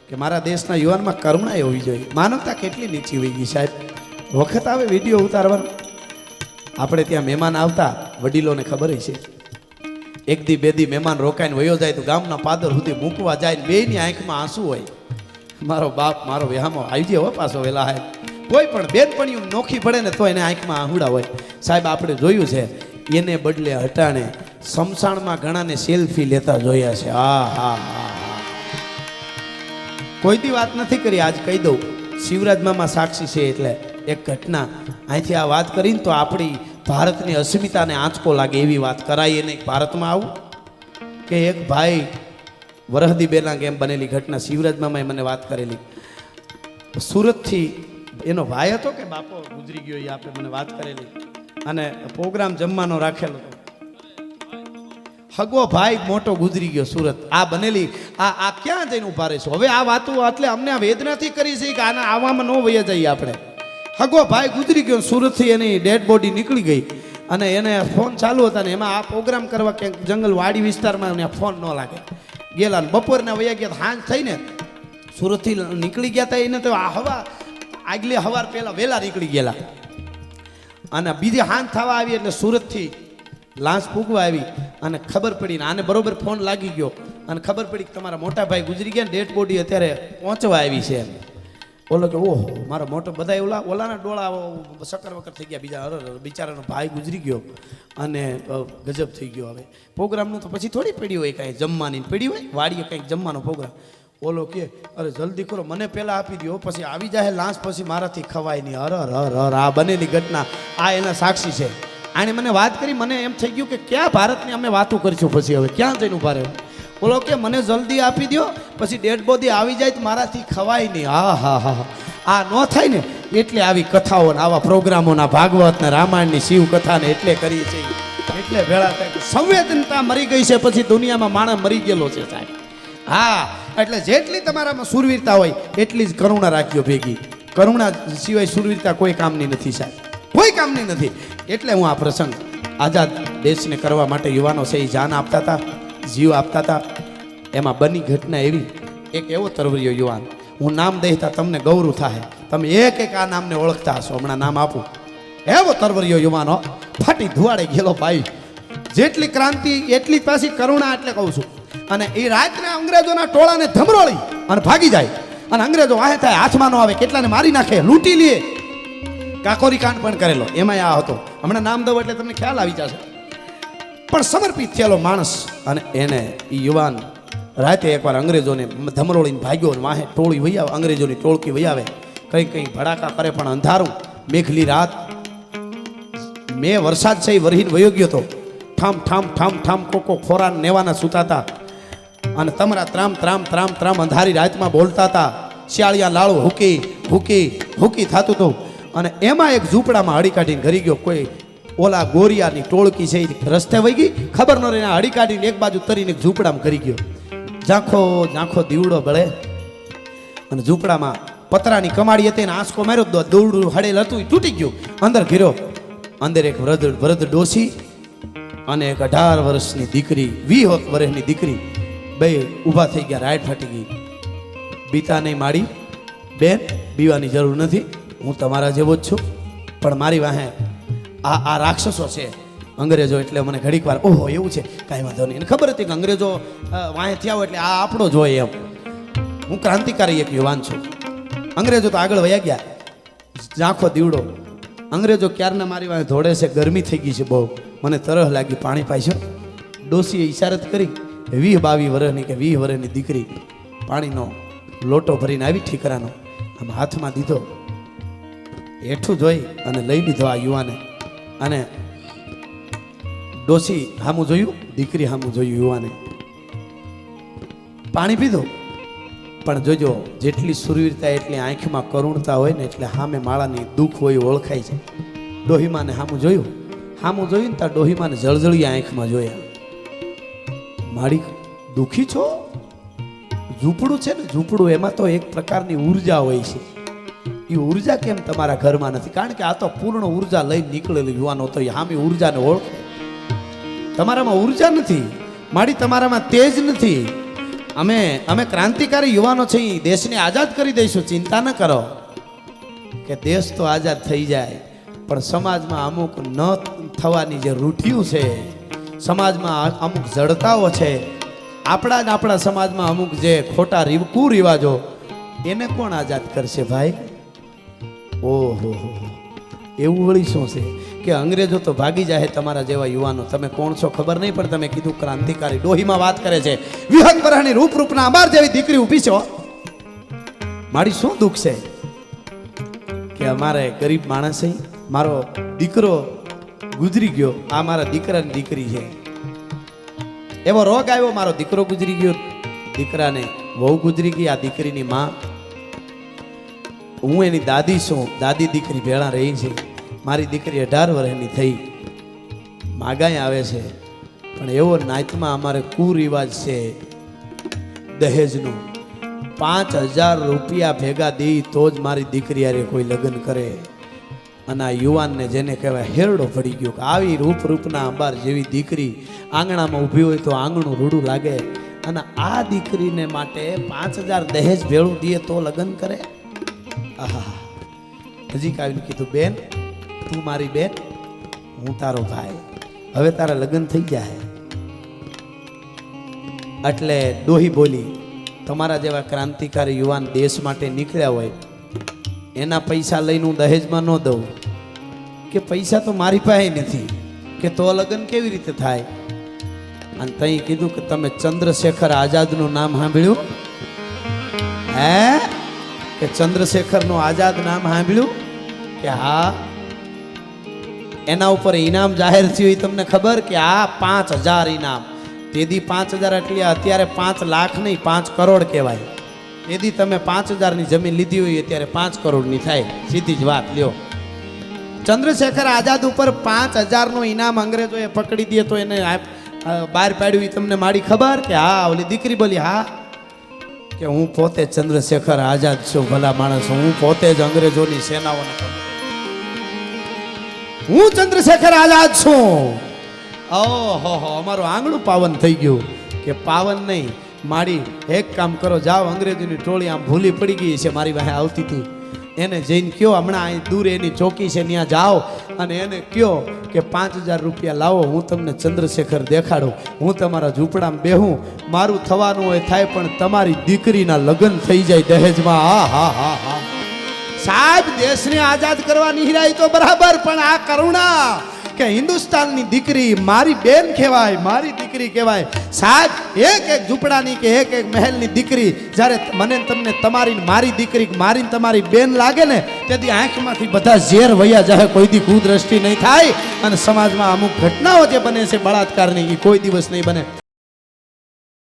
કે મારા દેશના યુવાનમાં કરુણા હોવી જોઈએ. માનવતા કેટલી નીચી હોઈ ગઈ સાહેબ. વખત આવે વિડીયો ઉતારવાનો, આપણે ત્યાં મહેમાન આવતા, વડીલોને ખબર છે, એક દી બે દી મહેમાન રોકાઈને વયો જાય તો ગામના પાદર સુધી મૂકવા જાય ને બેયની આંખમાં આંસુ હોય. મારો બાપ મારો વ્યામો આવી જાય હો પાછો વેલા હે. કોઈ પણ બેનપણીયું નોખી પડે ને તો એને આંખમાં આહુડા હોય. સાહેબ આપણે જોયું છે, એને બદલે હટાણે શમશાનમાં ઘણાને સેલ્ફી લેતા જોયા છે. હા હા હા, કોઈ દી વાત નથી કરી, આજ કહી દઉં. શિવરાજ મામા સાક્ષી છે. એટલે એક ઘટના અહીંથી આ વાત કરીને તો આપણી ભારતની અસ્મિતાને આંચકો લાગે એવી વાત કરાય નહીં. ભારતમાં આવું કે એક ભાઈ વરહદી બેલા કેમ બનેલી ઘટના શિવરાજ મામાએ મને વાત કરેલી. સુરતથી એનો ભાઈ હતો કે બાપો ગુજરી ગયો, એ આપણે મને વાત કરેલી. અને પ્રોગ્રામ જમવાનો રાખેલો હતો. હગવો ભાઈ મોટો ગુજરી ગયો સુરત. આ બનેલી આ ક્યાં જઈને ઉભા રહીશું હવે? આ વાતો એટલે અમને આ વેદનાથી કરી છે કે આના આવામાં ન વયા જઈએ આપણે. હગવો ભાઈ ગુજરી ગયો, સુરતથી એની ડેડ બોડી નીકળી ગઈ અને એને ફોન ચાલુ હતા ને એમાં આ પ્રોગ્રામ કરવા ક્યાંક જંગલ વાડી વિસ્તારમાં ફોન ન લાગે. ગયેલા ને બપોરના વયા ગયા, હાંજ થઈને સુરતથી નીકળી ગયા હતા. એને તો આ હવા આગલી હવાર પહેલાં વહેલા નીકળી ગયેલા અને બીજી હાંજ થવા આવી એટલે સુરતથી લાંચ પૂગવા આવી અને ખબર પડી ને આને બરોબર ફોન લાગી ગયો અને ખબર પડી કે તમારા મોટા ભાઈ ગુજરી ગયા, ડેડ બોડી અત્યારે પહોંચવા આવી છે. ઓલો કે ઓહો મારો મોટો, બધા ઓલાના ડોળા સકર વકર થઈ ગયા. બીજા બિચારાનો ભાઈ ગુજરી ગયો અને ગજબ થઈ ગયો. હવે પ્રોગ્રામનું તો પછી થોડી પડી હોય, કાંઈ જમવાની પડી હોય, વાડીએ કંઈક જમવાનો પ્રોગ્રામ. ઓલો કે અરે જલ્દી કરો, મને પહેલાં આપી દો, પછી આવી જાય લાંચ, પછી મારાથી ખવાય નહીં. હર હર હર, આ બનેલી ઘટના આ એના સાક્ષી છે. આણે મને વાત કરી, મને એમ થઈ ગયું કે ક્યાં ભારતની અમે વાતો કરીશું પછી હવે ક્યાં જઈને ઉભા રહ્યો. બોલો કે મને જલ્દી આપી દો, પછી ડેડ બોડી આવી જાય તો મારાથી ખવાય નહીં. હા હા હા, આ ન થાય ને એટલે આવી કથાઓ ને આવા પ્રોગ્રામોના ભાગવત ને રામાયણની શિવ કથાને એટલે કરી છે. એટલે ભેળા થાય સંવેદનતા મરી ગઈ છે, પછી દુનિયામાં માણસ મરી ગયેલો છે સાહેબ. હા, એટલે જેટલી તમારામાં સુરવીરતા હોય એટલી જ કરુણા રાખજો ભેગી. કરુણા સિવાય સુરવીરતા કોઈ કામની નથી સાહેબ, કોઈ કામની નથી. એટલે હું આ પ્રસંગ આઝાદ દેશને કરવા માટે યુવાનો છે એ જાન આપતા હતા, જીવ આપતા હતા. એમાં બની ઘટના એવી, એક એવો તરવરિયો યુવાન, હું નામ દઈતા તમને ગૌરવ થાય, તમે એક એક આ નામને ઓળખતા હશો, હમણાં નામ આપું. એવો તરવરિયો યુવાનો ફાટી ધુવાડે ગયેલો ભાઈ. જેટલી ક્રાંતિ એટલી પાછી કરુણા, એટલે કહું છું. અને એ રાતને અંગ્રેજોના ટોળાને ધમરોળી અને ભાગી જાય અને અંગ્રેજો વાહે થાય, હાથમાં ન આવે, કેટલાને મારી નાખે, લૂંટી લે. કાકોરી કાંડ પણ કરેલો, એમાં આ હતો. હમણાં નામ દઉં એટલે તમને ખ્યાલ આવી જશે. પણ સમર્પિત થયેલો માણસ. અને એને એ યુવાન રાતે એકવાર અંગ્રેજોને ધમરોળીને ભાગ્યો ને વાહે ટોળી વહી આવે, અંગ્રેજોની ટોળકી વહી આવે. કંઈ કંઈ ભડાકા કરે પણ અંધારું, મેઘલી રાત, મેં વરસાદ છે એ વરહીને વયો ગયો હતો. ઠામ ઠામ ઠામ ઠામ કોકો ખોરાન નેવાના સૂતાતા અને તમારા ત્રામ ત્રામ ત્રામ ત્રામ અંધારી રાતમાં બોલતા હતા. શિયાળિયા લાળું હુકી હુકી હુકી થતું હતું. અને એમાં એક ઝૂંપડામાં હળી કાઢીને ઘરી ગયો. કોઈ ઓલા ગોરિયાની ટોળકી છે એ રસ્તે વહી ગઈ, ખબર ન રહી, હળી કાઢીને એક બાજુ તરીને એક ઝૂંપડામાં ઘરી ગયો. ઝાંખો ઝાંખો દીવડો બળે અને ઝૂંપડામાં પતરાની કમાડી હતી ને આંસકો માર્યો, દોરડું હડેલ હતું એ તૂટી ગયું. અંદર ઘેરો, અંદર એક વૃદ્ધ ડોસી અને એક 18 વર્ષની દીકરી, 20 વર્ષની દીકરી, બે ઊભા થઈ ગયા. રાઈટ ફાટી ગઈ. બીતા નહીં માડી, બેન બીવાની જરૂર નથી, હું તમારા જેવો જ છું, પણ મારી વાહે આ રાક્ષસો છે અંગ્રેજો. એટલે મને ઘડીક વાર ઓહો એવું છે, કાંઈ વાંધો નહીં. એને ખબર હતી કે અંગ્રેજો વાહે થયા હોય એટલે આ આપણો જ હોય એમ. હું ક્રાંતિકારી એક યુવાન છું. અંગ્રેજો તો આગળ વયા ગયા. ઝાંખો દીવડો, અંગ્રેજો ક્યારના મારી વાહે ધોડે છે. ગરમી થઈ ગઈ છે બહુ, મને તરહ લાગી, પાણી પાઈશો. ડોસીએ ઈશારત કરી, 20-22 વર્ષની કે 20 વર્ષની દીકરી પાણીનો લોટો ભરીને આવી, ઠીકરાનો આમ હાથમાં દીધો, હેઠું જોઈ અને લઈ લીધો આ યુવાને. અને ડોસી હામું જોયું, દીકરી હામું જોયું, યુવાને પાણી પીધું. પણ જોજો, જેટલી સુરવીરતા એટલી આંખમાં કરુણતા હોય ને એટલે સામે માળાની દુઃખ હોય ઓળખાય છે. ડોહીમાને હામું જોયું ને ત્યાં ડોહીમાને જળજળી આંખમાં જોયા. મારી દુઃખી છો? ઝૂંપડું છે ને, ઝૂંપડું એમાં તો એક પ્રકારની ઉર્જા હોય છે. એ ઉર્જા કેમ તમારા ઘરમાં નથી? કારણ કે આ તો પૂર્ણ ઉર્જા લઈને નીકળેલું યુવાનો તો હામી ઉર્જાને ઓળખે. તમારામાં ઉર્જા નથી માડી, તમારામાં તેજ નથી. અમે ક્રાંતિકારી યુવાનો છીએ, દેશને આઝાદ કરી દઈશું, ચિંતા ન કરો. કે દેશ તો આઝાદ થઈ જાય, પણ સમાજમાં અમુક ન થવાની જે રૂઢિયું છે, સમાજમાં અમુક જડતાઓ છે, આપણા સમાજમાં અમુક જે ખોટા કુરિવાજો, એને કોણ આઝાદ કરશે ભાઈ? ઓહો, એવું વળી શું છે કે અંગ્રેજો તો ભાગી જાય તમારા જેવા યુવાનો. તમે કોણ છો ખબર નહીં, પણ તમે કીધું ક્રાંતિકારી. ડોહીમાં વાત કરે છે, વિહંગ વરાની રૂપના અમાર જેવી દીકરી ઊભી છો. મારી શું દુઃખ છે કે અમારે ગરીબ માણસ છે, મારો દીકરો ગુજરી ગયો, આ મારા દીકરાની દીકરી છે. એવો રોગ આવ્યો, મારો દીકરો ગુજરી ગયો, દીકરાને વહુ ગુજરી ગઈ, આ દીકરીની માં. હું એની દાદી છું, દાદી દીકરી ભેળા રહી છે. મારી દીકરી 18 વર્ષની થઈ, માગાઈ આવે છે, પણ એવો નાતમાં અમારે કુરિવાજ છે દહેજનું. 5000 રૂપિયા ભેગા દઈ તો જ મારી દીકરી હારે કોઈ લગ્ન કરે. અને આ યુવાનને જેને કહેવાય હેરડો પડી ગયો, આવી રૂપના અંબાર જેવી દીકરી આંગણામાં ઊભી હોય તો આંગણું રૂડું લાગે, અને આ દીકરીને માટે 5000 દહેજ ભેળું દે તો લગ્ન કરે. આહા, હજી કાવીને કીધું, બેન તું મારી બેન, હું તારો ભાઈ, હવે તારા લગ્ન થઈ જાય. એટલે ડોહી બોલી, તમારા જેવા ક્રાંતિકારી યુવાન દેશ માટે નીકળ્યા હોય, એના પૈસા લઈને હું દહેજમાં ન દઉં. કે પૈસા તો મારી પાસે નથી, કે તો લગ્ન કેવી રીતે થાય? અને તઈ કીધું કે તમે ચંદ્રશેખર આઝાદનું નામ સાંભળ્યું? હે, કે ચંદ્રશેખરનું આઝાદ નામ સાંભળ્યું? કે હા. એના ઉપર ઇનામ જાહેર થયું એ તમને ખબર? કે આ 5000 ઇનામ. તેદી 5000 એટલે અત્યારે 5 લાખ નહીં, 5 કરોડ કહેવાય. તેદી તમે 5000ની જમીન લીધી હોય અત્યારે 5 કરોડની થાય. સીધી જ વાત લ્યો. ચંદ્રશેખર આઝાદ ઉપર 5000નું ઇનામ અંગ્રેજોએ પકડી દે તો એને બહાર પાડ્યું. તમને મારી ખબર? કે હા. ઓલી દીકરી બોલી, હા, કે હું પોતે ચંદ્રશેખર આઝાદ છું, ભલા માણસ, હું પોતે જ અંગ્રેજોની સેનાઓને, હું ચંદ્રશેખર આઝાદ છું. ઓહો, અમારું આંગણું પાવન થઈ ગયું. કે પાવન નહીં, મારી એક કામ કરો, જાઓ અંગ્રેજોની ટોળી આમ ભૂલી પડી ગઈ છે, મારી પાસે આવતી હતી, એને જઈને કયો, હમણાં અહીં દૂર એની ચોકી છે, ત્યાં જાઓ અને એને કયો કે 5000 રૂપિયા લાવો, હું તમને ચંદ્રશેખર દેખાડું, હું તમારા ઝૂંપડામાં બેહું, મારું થવાનું હોય થાય, પણ તમારી દીકરીના લગ્ન થઈ જાય દહેજમાં. હા હા હા હા સાહેબ, દેશને આઝાદ કરવા નિહરાય તો બરાબર, પણ આ કરુણા કે હિન્દુસ્તાનની દીકરી મારી બેન કહેવાય, મારી દીકરી કહેવાય. સાહેબ, એક ઝૂંપડાની કે એક મહેલની દીકરી જ્યારે મને તમને તમારી મારી દીકરી, મારી તમારી બેન લાગે ને, તેથી આંખમાંથી બધા ઝેર વયા જાય, કોઈ દી કુદ્રષ્ટિ નહીં થાય. અને સમાજમાં અમુક ઘટનાઓ જે બને છે બળાત્કારની, એ કોઈ દિવસ નહીં બને.